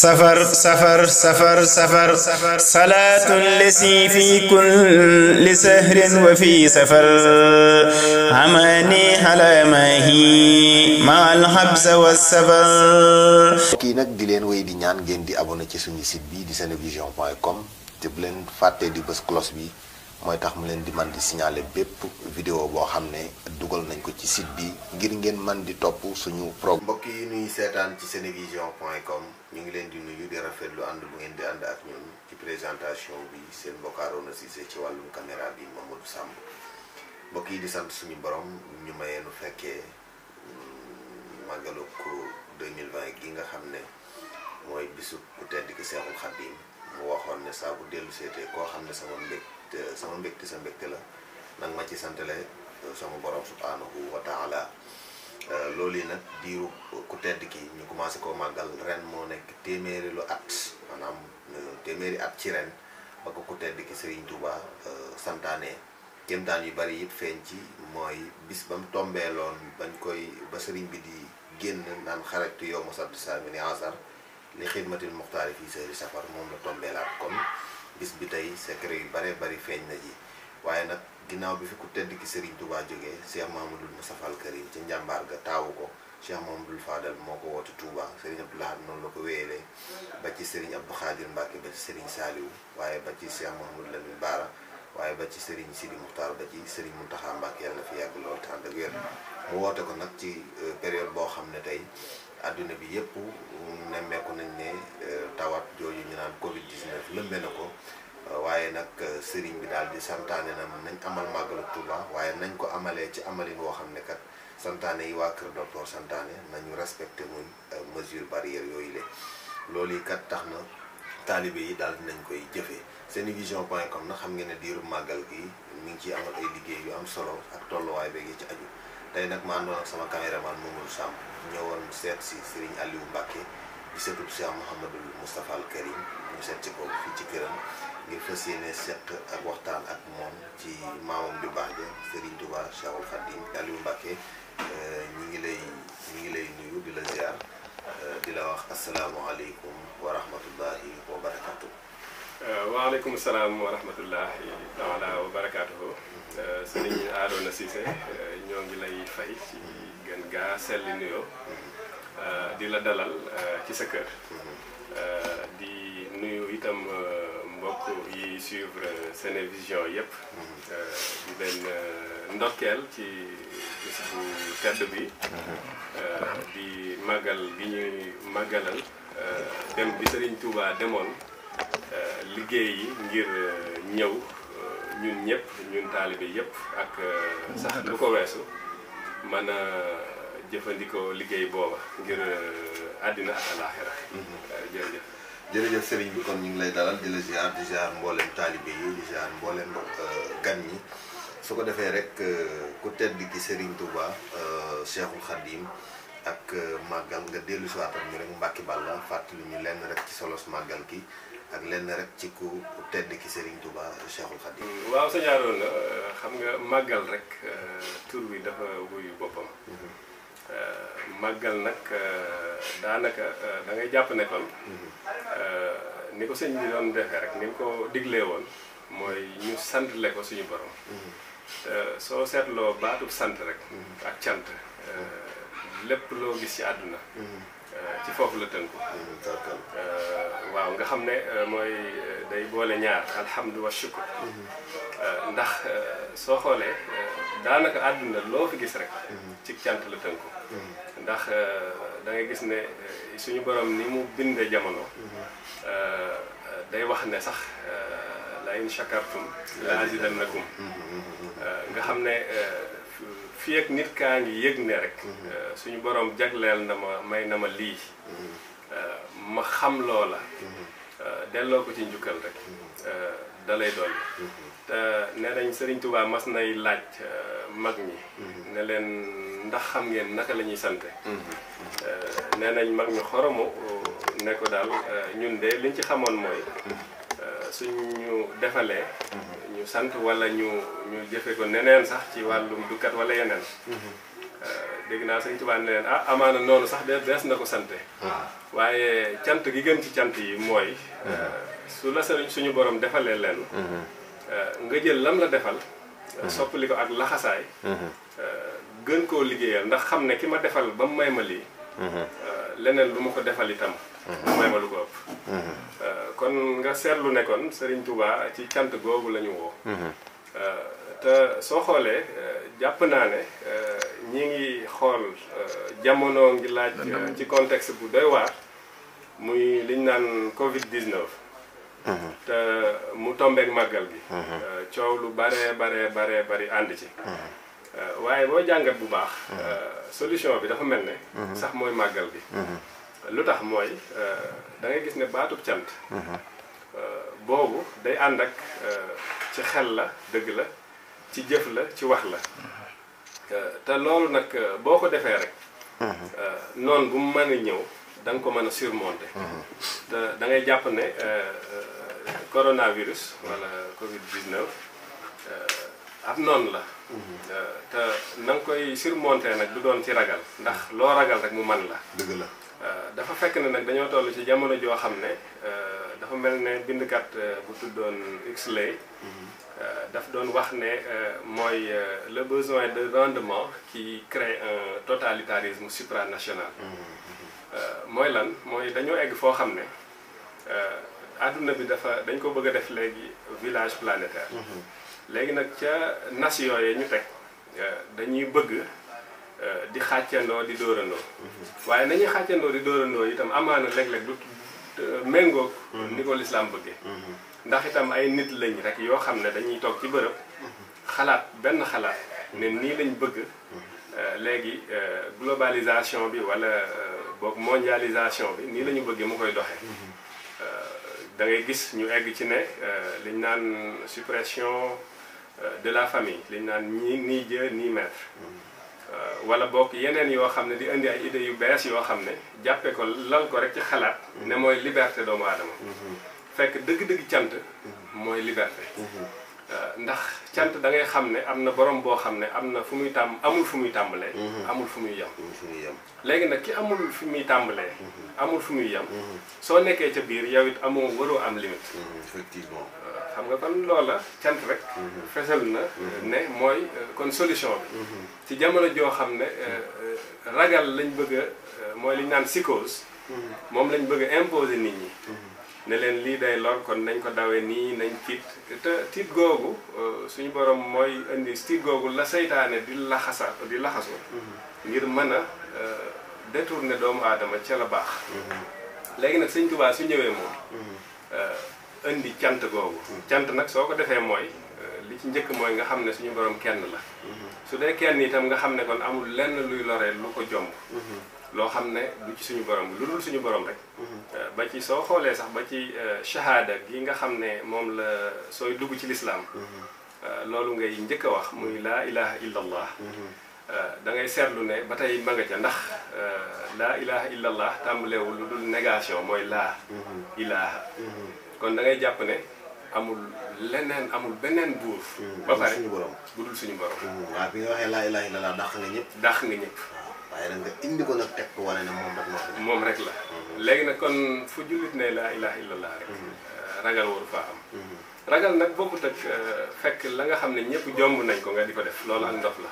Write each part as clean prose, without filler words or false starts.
سفر سفر سفر سفر صلاة لسي في كل سهر وفي سفر عماني على ماهي مع الحبس والسفر. kii nag di leen wéy di ñaan ngeen di abonné ci suñu site bi di senevision.com te bu leen fàtte di bës cloche bi mooy tax mu leen di man di signaler bépp vidéo boo xam ne dugal nañ ko ci site bi ngir ngeen man di topp suñu programme. mbokk yi nuy seetaan ci senevision.com ñu ngi leen di nuyu di rafetlu ànd bu ngeen di ànd ak ñun ci présentation bi seen mbokk Arona Cissé ci wàllum caméra bi Mamadou Samb. mbokk yi di sant suñu borom ñu mayee nu fekkee màggalu ko 2020 gi nga xam ne mooy bisu ku tedd ki Seexul Xadiim mu waxoon ne saa bu dellu seetee koo xam ne sama mbégte sa mbégte la nag ma ci santale sama borom subhanahu wa taala. loolu yi nag diiru ku tedd ki ñu commencé koo màggal ren moo nekk téeméeri lu at maanaam téeméeri at ci ren ba ko ku tedd ki Serigne Touba santaane kéemtaan yu bari it feeñ ci mooy bis ba mu tombeeloon bañ koy ba Serigne bi di génn naan xarajtu yow ma sadd saamini asar li xidmatil muxtaari fii sehri safar moom la tombeelaat kon bis bi tey secret yu bare bari feeñ na ji. waaye nag ginnaaw bi fi ku tedd ki Serigne Touba jógee Cheikh Mamadou Moustapha al Karim ci njàmbaar ga taawu ko Cheikh Mamadou Fadal moo ko woote Touba Serigne Abdou Lahad noonu la ko wéyalee ba ci Serigne Abdou Khadir Mbacke ba ci Serigne Saliou waaye ba ci Cheikh Mamadou Lamine Bara waaye ba ci Serigne Sidi Muxtaar ba ci Serigne Mountakha Mbacke yàlla na fi yàgg lool te ànd ak wér. mu woote ko nag ci période boo xam ne tey adduna bi yëpp nemmeeku nañ ne tawat jooju ñu naan Covid 19 lëmbe na ko. waaye nag sëriñ bi daal di santaane na nañ amal màggalu Touba waaye nañ ko amalee ci amalin woo xam ne kat santaane yi waa Kër Docteur santaane nañu respecté muy mesure barrière yooyu le loolu yi kat tax na taalibe yi daal dinañ koy jëfee. senevision.com nag xam ngeen ne diiru màggal gi mi ngi ciy amal ay liggéey yu am solo ak tolluwaay beeg yi ci aju tey nag ma àndoon ak sama caméraman Mamadou Samb ñëwoon seet si Serigne Aliou Mbacke di seetub Cheikh Mouhamadou Moustapha al Karim ñu seet si ko fii ci këram ngir fas yéene seq ak waxtaan ak moom ci maamam bi baax ja Serigne Touba Cheikhul Khadim. Aliou Mbacke ñi ngi lay nuyu di la ziar di la wax asalaamualeykum wa rahmatullahi wa barakatuh. waaleykum salaam wa rahmatullahi taala wa barakatuhu. Serigne Arona Cissé ñoo ngi lay fay ci gën gaa selli nuyoo di la dalal ci sa kër di nuyu itam mbokk yi suivre Senevision yëpp di leen ndokkeel ci bis bu tedd bi di màggal gi ñuy màggalal dem bi Serigne Touba demoon liggéey yi ngir ñëw ñun ñëpp ñun taalibe yëpp ak sax lu ko weesu mën a jëfandikoo liggéey booba ngir àddina ak alaaxira. jërëjëf. jërëjëf sëriñ bi kon ñu ngi lay dalal di la ziar mboolem taalibe yi di ziar mboolem gan ñi su ko defee rek ku tedd ki Serigne Touba Cheikhul Khadim ak màggal nga dellu si waatam ñu rek Mbacke Balla fàttali ñu lenn rek ci solos màggal ki ak lenn rek ci ku tedd ki Serigne Touba Cheikhul Khadim. waaw sëñ Arona xam nga màggal rek tur bi dafa wuyu boppam. màggal nag daanaka da ngay jàpp ne kon ni ko sëñ bi doon defee rek ni mu ko diglee woon mooy ñu santle ko suñu borom. soo seetloo baatub sant rek ak cant lépp loo gis ci àdduna ci foofu la tënku. waaw nga xam ne mooy day boole ñaar alhamdu wa shukr ndax soo xoolee daanaka àdduna loo fi gis rek ci cant la tënku ndax da ngay gis ne suñu borom ni mu binde jamono day wax ne sax la in shakartum la azidannakum nga xam ne fii ak nit kaa ngi yëg ne rek suñu borom jagleel na ma may na ma lii ma xam loola delloo ko ci njukkal rek dalay dolli. te nee nañ Serigne Touba mas nay laaj mag ñi ne leen ndax xam ngeen naka la ñuy sante nee nañ mag ñu xoromu ne ko daal ñun de liñ ci xamoon mooy suñu defalee ñu sant wala ñu jëfe ko neneen sax ci wàllum dukkat wala yeneen dégg naa Sëñ Tuubaa ne leen amaana noonu sax dees na ko sante waaye cant gi gën ci cant yi mooy su la suñu borom defalee leen nga jël lam la defal soppali ko ak laxasaay gën koo liggéeyal ndax xam ne ki ma defal ba mu may ma lii leneen lu ma ko defal itam may ma lu ko ëpp kon nga seetlu ne kon Sëriñ Tuubaa ci cant googu la ñu woo te soo xoolee jàpp naa ne ñi ngi xool jamono ngi laaj ci contexte bu doy waar muy liñ naan Covid 19 te mu tombeek màggal gi coow lu bari ànd ci waaye boo jàngat bu baax solution bi dafa mel ne sax mooy màggal gi lu tax mooy da ngay gis ne baatub cant boobu day ànd ak ci xel la dëgg la ci jëf la ci wax la te loolu nag boo ko defee rek noonu bu mu mën a ñëw da nga ko mën a surmonter te da ngay jàpp ne coronavirus wala Covid 19 ab noonu la te na nga koy surmonter nag du doon ci ragal ndax loo ragal rek mu man la dëgg la dafa fekk ne nag dañoo toll ci jamono joo xam ne dafa mel ne bindkat bu tuddoon Huxley daf doon wax ne mooy le besoin de rendement qui crée un totalitarisme supranational mooy lan mooy dañoo egg foo xam ne àdduna bi dañ ko bëgg a def léegi village planétaire léegi nag ca nation yi ñu teg dañuy bëgg di xàccandoo di dóorandoo waaye nañuy xàccandoo di dóorandoo itam amaana léeg-léeg du méngoog ni ko lislaam bëggee ndax itam ay nit lañ rek yoo xam ne dañuy toog ci bërëb xalaat benn xalaat ne nii lañ bëgg léegi globalisation bi wala boog mondialisation bi nii la ñu bëggee mu koy doxee da ngay gis ñu egg ci ne liñ naan suppression de la famille liñ naan ni Dieu ni maître wala boog yeneen yoo xam ne di indi ay idées yu bees yoo xam ne jàppee ko lal ko rek ci xalaat ne mooy liberté doomu aadama fekk dëgg-dëgg cant mooy liberté ndax cant da ngay xam ne am na borom boo xam ne am na fu muy amul fu muy tàmbalee amul fu muy yem léegi nag ki amul fu muy tàmbalee amul fu muy yem soo nekkee ca biir yow it amoo waroo am limite effectivement xam nga kon loola cant rek fesal na ne mooy kon solution bi ci jamono joo xam ne ragal lañ bëgg a mooy li ñu naan psychose moom lañ bëgg a imposer nit ñi ne leen lii day lor kon nañ ko dawee nii nañ tiit te tiit googu suñu borom mooy indi tiit googu la seytaane di laxasu ngir mën a détourner doomu aadama ca la baax léegi nag Sëñ Tuubaa su ñëwee moom indi cant googu cant nag soo ko defee mooy li ci njëkk mooy nga xam ne suñu borom kenn la su dee kenn itam nga xam ne kon amul lenn luy loree lu ko jomb loo xam ne du ci suñu borom lu dul suñu borom rek ba ci soo xoolee sax ba ci shahada gi nga xam ne moom la sooy dugg ci lislaam loolu ngay njëkk a wax muy laa ilaha illa allah da ngay seetlu ne ba tey ma nga ca ndax laa ilaha illa allah tàmbaleewul lu dul négation mooy laa ilaha kon da ngay jàpp ne amul leneen amul beneen buur ba pare bu dul suñu borom waaw bi nga waxee laa ilaha illa allah dàq nga ñëpp waaye nag nga indi ko nag teg ko wane ne moom rek la léegi nag kon fu jullit ne laa ilaha illallah rek ragal waru faa am ragal nag bokkut ak fekk la nga xam ne ñëpp jomb nañ ko nga di ko def loolu ak ndof la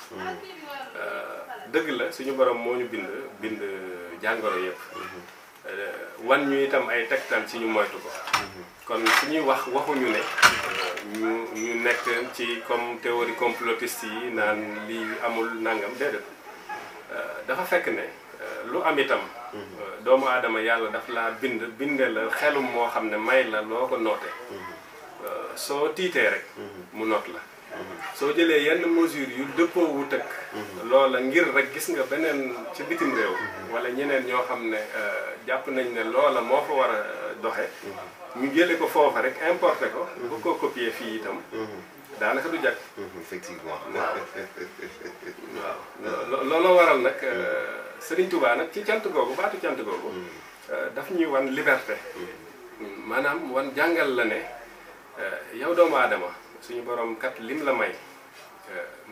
dëgg la suñu borom moo ñu bind jàngoro yëpp wan ñu itam ay tegtal ci ñu moytu ko kon suñuy waxuñu ne ñu nekk ci comme théorie complotiste yi naan lii amul nangam déedéet dafa fekk ne lu am itam doomu aadama yàlla daf laa binde la xelum moo xam ne may la loo ko nootee soo tiitee rek mu noot la soo jëlee yenn mesure yu dëppoo wu tëkk loola ngir rek gis nga beneen ci bitim réew wala ñeneen ñoo xam ne jàpp nañ ne loola moo fa war a doxe ñu jële ko foofa rek importé ko bu ko copier fii itam daanaka du jag effectivement waaw looloo waral nag Sëriñ Tuubaa nag ci cant googu baatu cant googu daf ñuy wan liberté maanaam wan jàngal la ne yow doomu aadama suñu borom kat lim la may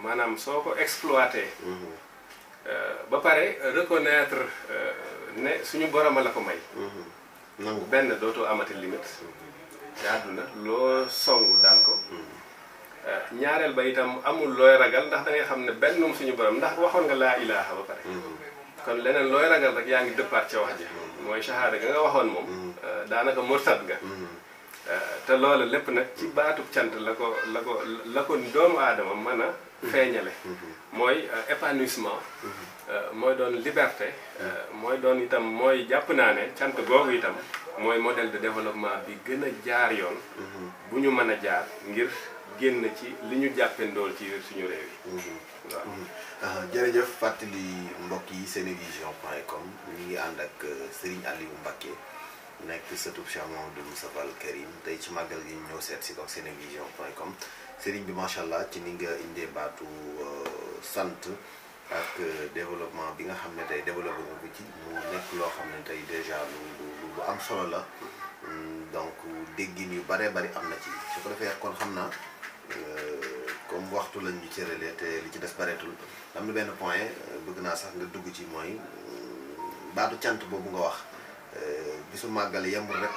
maanaam soo ko exploité ba pare reconnaître ne suñu borom la ko may. benn dootoo amati limite. ci àdduna loo songu daan ko. ñaareel ba itam amul looy ragal ndax da ngay xam ne bennum suñu borom ndax waxoon nga laa ilaaha ba pare. kon leneen looy ragal rek yaa ngi dëppaat ca wax ji. mooy shahada ga nga waxoon moom. daanaka murtad nga. te loolu lépp nag ci baatub cant la ko doomu aadama mën a feeñale. mooy épanouissement. mooy doon liberté. mooy doon itam mooy jàpp naa ne cant googu itam mooy modèle de développement bi gën a jaar yoon. bu ñu mën a jaar ngir génn ci li ñu jàppe ndool ci suñu réew yi. waaw jërëjëf fàttali mbokk yi senevision.com ñu ngi ànd ak Serigne Aliou Mbacké nekk sëtub Cheikh Mamadou Moustapha Al Karim tey ci màggal gi ñëw seet si ko senevision.com Serigne bi macha allah ci ni nga indee baatu sant ak développement bi nga xam ne tey développé nga ko ci mu nekk loo xam ne tey déjà lu am solo la donc déggin yu bare bari am na ci su ko defee kon xam naa comme waxtu lañ ñu cëralee te li ci des bareetul am na benn point bëgg naa sax nga dugg ci mooy baatu cant boobu nga wax bisu màggal yemul rek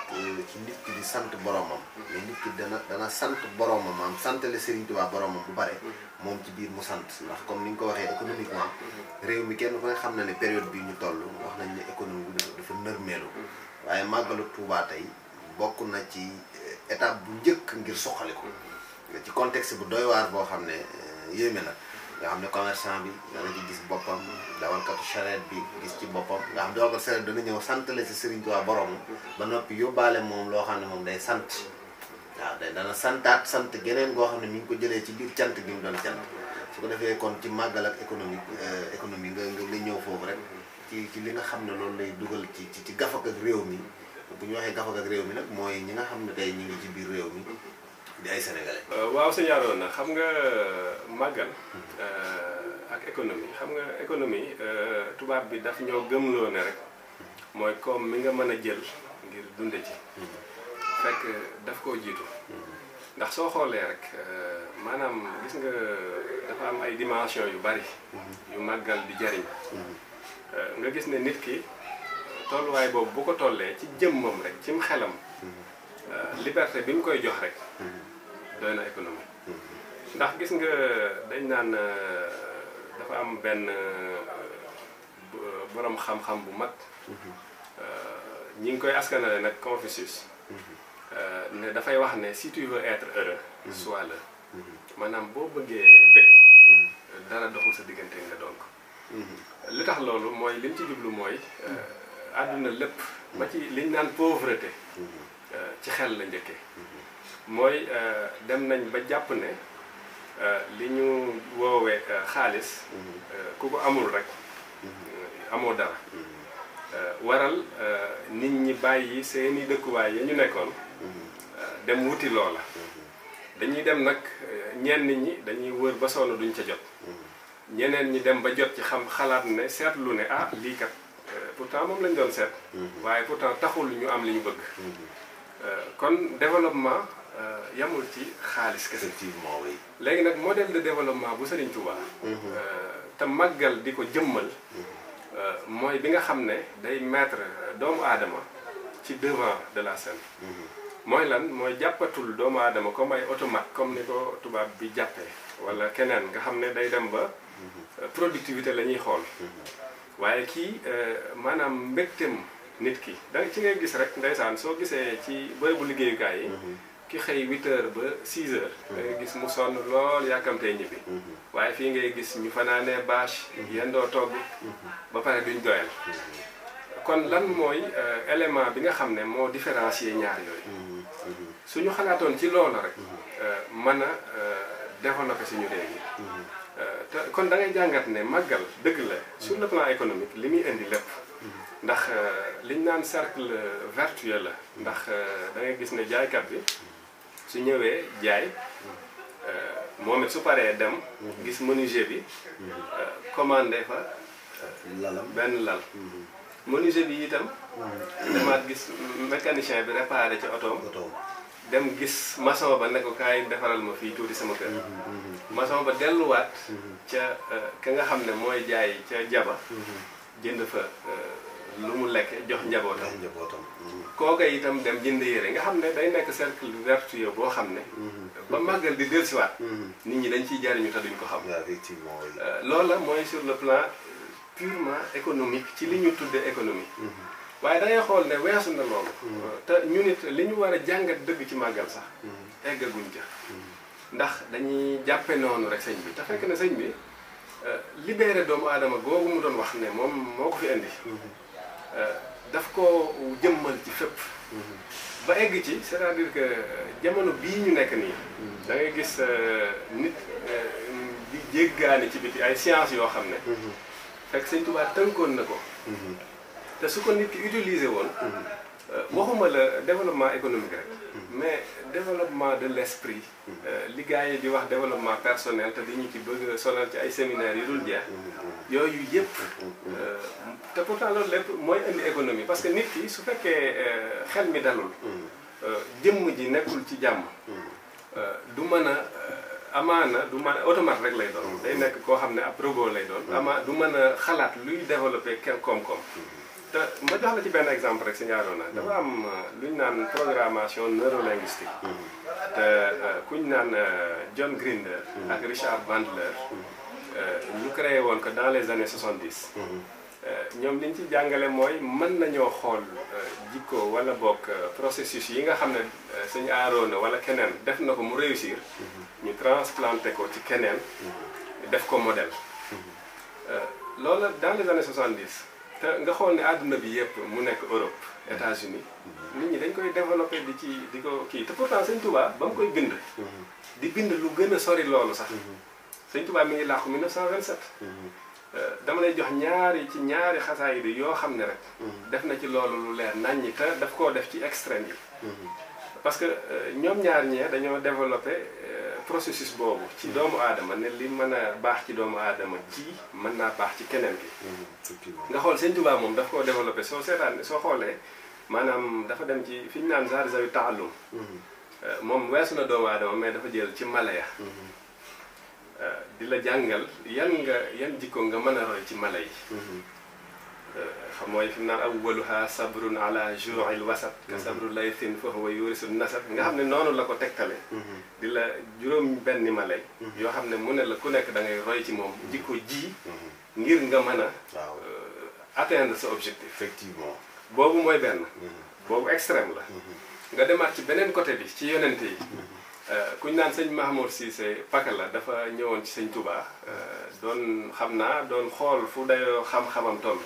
ci nit ki di sant boromam. mais nit ki dana sant boromam am santale Serigne Touba boromam bu bare moom ci biir mu sant ndax comme ni nga ko waxee économiquement réew mi kenn ku ne xam na ne période bi ñu toll wax nañ ne économie bi dafa nërmeelu waaye màggalu Touba tey bokk na ci étape bu njëkk ngir soxali ko ci contexte bu doy waar boo xam ne yéeme na nga xam ne commerçant bi dana ci gis boppam dawalkatu charrette bi gis ci boppam nga xam ne dawalkatu charrette dana ñëw santale si Serigne Touba borom ba noppi yóbbaale moom loo xam ne moom day sant waaw dana santaat sant geneen goo xam ne mi ngi ko jëlee ci biir cant gi mu doon cant su ko defee kon ci màggal ak économie nga ñëw foofu rek ci li nga xam ne loolu lay dugal ci gafak ak réew mi bu ñu waxee gafak ak réew mi nag mooy ñi nga xam ne tey ñi ngi ci biir réew mi di ay sénégalais. waaw sëñ Arouna xam nga màggal ak économie xam nga économie tubaab bi daf ñoo gëmloo ne rek mooy comme mi nga mën a jël ngir dunde ci fekk daf koo jiitu ndax soo xoolee rek maanaam gis nga dafa am ay dimension yu bari yu màggal di jariñ nga gis ne nit ki tolluwaay boobu bu ko tollee ci jëmmam rek cim xelam liberté bi mu koy jox rek doy na économie ndax gis nga dañ naan dafa am benn borom xam-xam bu mag ñi ngi koy askanale nag Confucius ne dafay wax ne si tu veux être heureux sois-le maanaam boo bëggee bëgg dara doxul sa diggante nga doon ko li tax loolu mooy li mu ci jublu mooy àdduna lépp ba ci liñ naan pauvreté ci xel la njëkkee mooy dem nañ ba jàpp ne li ñu woowee xaalis ku ko amul rek amoo dara waral nit ñi bàyyi seeni dëkkuwaay ya ñu nekkoon dem wuti loola dañuy dem nag ñenn ñi dañuy wër ba sonn duñ ca jot ñeneen ñi dem ba jot ci xalaat ne seetlu ne ah lii kat pourtant moom lañ doon seet waaye pourtant taxul ñu am li ñu bëgg kon développement yamul ci xaalis kese. effectivement oui. léegi nag modèle de développement bu Serigne Touba. te màggal di ko jëmmal. mooy bi nga xam ne day mettre doomu aadama ci devant de la scène. mooy lan mooy jàppatul doomu aadama comme ay automate comme ni ko tubaab bi jàppee wala keneen nga xam ne day dem ba productivité la ñuy xool. waaye kii maanaam mbégteem nit ki da ci ngay gis rek ndeysaan soo gisee ci bërëbu liggéeyukaay yi. ki xëy 8 heures ba 6 heures. da ngay gis mu sonn lool yàkkamtee ñibbi. waaye fii ngay gis ñu fanaanee bâche. yendoo togg. ba pare duñ doyal. kon lan mooy élément bi nga xam ne moo différencier ñaar yooyu. suñu xalaatoon ci loolu rek. mën a développer suñu réew yi. te kon da ngay jàngat ne màggal dëgg la sur le plan économique li muy indi lépp. ndax liñ naan cercle vertueux la. ndax da ngay gis ne jaaykat bi. su ñëwee jaay moom it su paree dem gis menuisier bi commandé fa benn lal menuisier bi itam demaat gis mécanicien bi réparé ci otoom dem gis maçon ba ne ko kaay defaral ma fii tuuti sama kër maçon ba delluwaat ca ka nga xam ne mooy jaay ca jaba jënd fa lu mu lekk jox njabootam kooka itam dem jënd yére nga xam ne day nekk cercle vertueux boo xam ne ba màggal di dellusiwaat nit ñi dañ ciy jariñu te duñ ko xam loolu la mooy sur le plan purement économique ci li ñu tuddee économie waaye da ngay xool ne weesu na loolu te ñu nit li ñu war a jàngat dëgg ci màggal sax eggaguñ ca ndax dañuy jàppe noonu rek sëñ bi te fekk na sëñ bi libéré doomu aadama googu mu doon wax ne moom moo ko fi indi daf ko jëmmal ci fépp ba egg ci c'est-à-dire que jamono bii ñu nekk nii da ngay gis nit di jéggaani ci biti ay sciences yoo xam ne fekk sëñ Tuubaa tënkoon na ko te su ko nit ki utiliser woon waxuma la développement économique rek mais développement de l'esprit li gars yi di wax développement personnel te di ñu ci bëgg sonal ci ay séminaires yu dul jeex yooyu yëpp te pourtant loolu lépp mooy indi économie parce que nit ki su fekkee xel mi dalul jëmm ji nekkul ci jàmm du mën a amaana du mën a automate rek lay doon day nekk koo xam ne ab robot lay doon du mën a xalaat luy développer koom-koom te ma jox la ci benn exemple rek si ñaaroon na dafa am lu ñu naan programmation neurolinguistique te kuñ naan John Grinder ak Richard Bandler ñu créé woon ko dans les années 70 ñoom liñ ci jàngale mooy mën nañoo xool jikko wala bokk processus yi nga xam ne suñu aaroona wala keneen def na ko mu réussir ñu transplanté ko ci keneen def ko modèle loolu dans les années 70 te nga xool ne àdduna bi yëpp mu nekk Europe États-Unis nit ñi dañ koy développé di ko kii te pourtant Sëñ Touba ba mu koy bind di bind lu gën a sori loolu sax Sëñ Touba mi ngi làqu 1927 dama lay jox ñaari xasaayid yoo xam ne rek def na ci loolu lu leer naññi te daf koo def ci extrême yi parce que ñoom ñaar ñee dañoo développé processus boobu ci doomu aadama ne li mën a baax ci doomu aadama ji mën naa baax ci keneen ki nga xool Sëñ Tuubaa moom daf koo développé soo xoolee maanaam dafa dem ci fi ñu naan zaari zawi taalum moom weesu na doomu aadama mais dafa jël ci mala ya di la jàngal yan jikko nga mën a roy ci mala yi xam mooy fi mu naan awwaluha sabrun ala ju'il wasat ka sabru laythin fa huwa yurisu nasab nga xam ne noonu la ko tegtale di la juróom benni malay yoo xam ne mu ne la ku nekk da ngay roy ci moom jikko ji ngir nga mën a atteindre sa objectif effectivement boobu mooy benn boobu extrême la nga demaat ci beneen côté bi ci yonente yi kuñ naan sëñ Mahmoud Cissé Pakala dafa ñëwoon ci sëñ Touba doon xam naa doon xool fu dayoo xam-xamam toll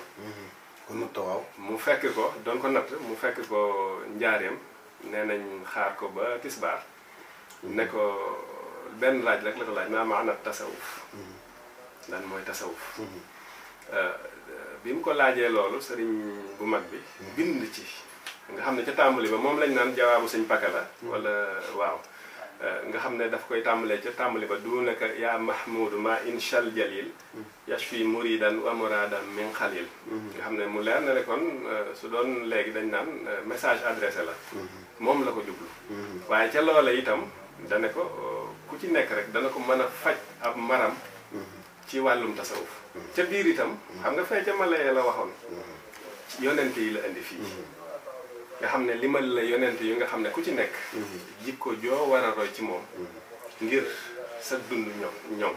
waaw mu fekk ko doon ko natt mu fekk ko njaareem nee nañ xaar ko ba tisbaar ne ko benn laaj rek la ko laaj maa maana tasawuf lan mooy tasawuf bi mu ko laajee loolu sëriñ bu mag bi bind ci nga xam ne ca tàmbali ba moom lañ naan jawaabu sëñ Pakala wala waaw nga xam ne daf koy tàmbalee ca tàmbali ba du naka yaa mahmoud ma inchal jalil yashfi muridan wa muradan min xalil nga xam ne mu leer na ne kon su doon léegi dañ naan message adressé la moom la ko jublu waaye ca loola itam dane ko ku ci nekk rek dana ko mën a faj ab maram ci wàllum tasawuf ca biir itam xam nga fee ca malayee la waxoon yonente yi la indi fii nga xam ne limal la yonent yi nga xam ne ku ci nekk jikko joo war a roy ci moom ngir sa dund ñoom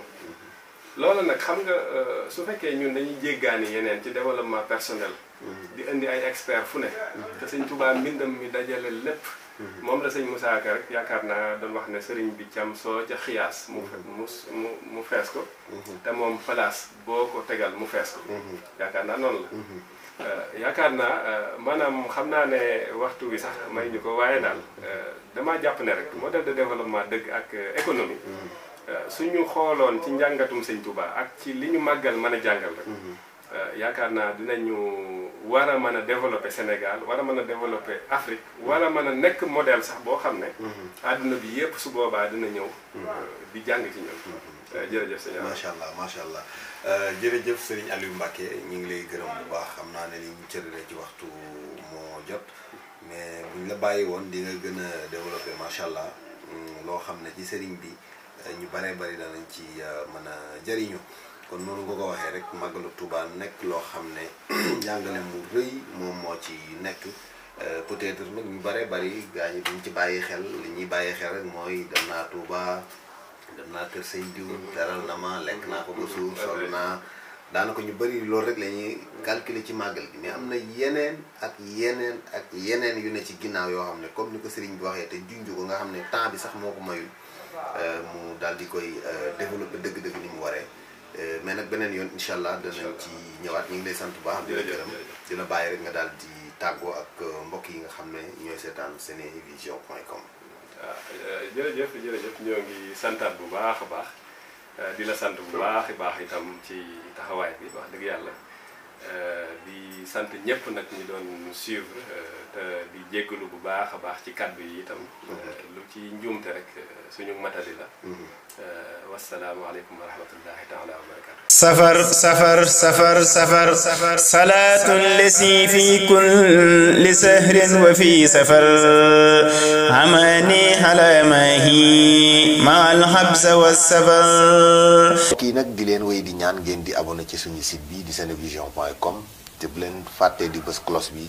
loolu nag xam nga su fekkee ñun dañuy jéggaani yeneen ci développement personnel di indi ay expert fu ne te sëñ Tuubaa mbindam mi dajale lépp moom la sëñ Moussa Ka rek yaakaar naa doon wax ne sëriñ bi cam soo ca xiyaas mu fees ko te moom place boo ko tegal mu fees ko yaakaar naa noonu la yaakaar naa maanaam xam naa ne waxtu wi sax may ñu ko waaye daal damaa jàpp ne rek modèle de développement dëgg ak économie suñu xooloon ci njàngatum sëñ Touba ak ci li ñu màggal mën a jàngal rek yaakaar naa dinañu war a mën a développer Sénégal war a mën a développer Afrique war a mën a nekk modèle sax boo xam ne àdduna bi yépp su boobaa dina ñëw di jàng ci ñun jërëjëf sëñ macha allah jërëjëf Serigne Aliou Mbacké ñu ngi lay gërëm bu baax xam naa ne li ñu cërale ci waxtu moo jot mais buñ la bàyyi woon di nga gën a développé macha allah loo xam ne ci sëriñ bi ñu baree bari danañ ci mën a jëriñu. kon noonu nga ko waxee rek màggalu Touba nekk loo xam ne njàngale mu rëy moom moo ci nekk peut-être nag ñu baree bari gaa ñi duñ ci bàyyi xel li ñuy bàyyi xel rek mooy dem naa Touba dem naa kër sëñ diw teral na ma lekk naa ko ba suur sol naa daanaka ñu bari loolu rek la ñuy calculer ci màggal gi mais am na yeneen ak yeneen yu ne ci ginnaaw yoo xam ne comme ni ko sëriñ bi waxee te junj ko nga xam ne temps bi sax moo ko mayul mu daal di koy développer dëgg-dëgg ni mu waree mais nag beneen yoon incha allah danañ ci ñëwaat ñu ngi lay sant bu baax di la gërëm di la bàyyi rek nga daal di tàggoo ak mbokk yi nga xam ne ñooy seetaan senevision.com. waaw jërëjëf ñoo ngi santaat bu baax a baax di la sant bu baax itam ci taxawaay bi wax dëgg yàlla di sant ñëpp nag ñi doon suivre te di jéggalu bu baax a baax ci kàddu yi itam lu ci njuumte rek suñu matadi la wasalaamaaleykum wa rahmatullahi taala wa barakatu safar salaatun lesi fi kulli sahrin wa fi safar amani ala mahi ma al habsa wa safar. kii nag di leen wéy di ñaan ngeen di abonné ci suñu site bi di senevision.com te bu leen fàttee di bës cloche bi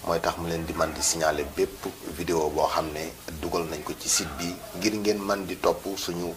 mooy tax mu leen di man di signaler bépp vidéo boo xam ne dugal nañ ko ci site bi ngir ngeen man di topp suñu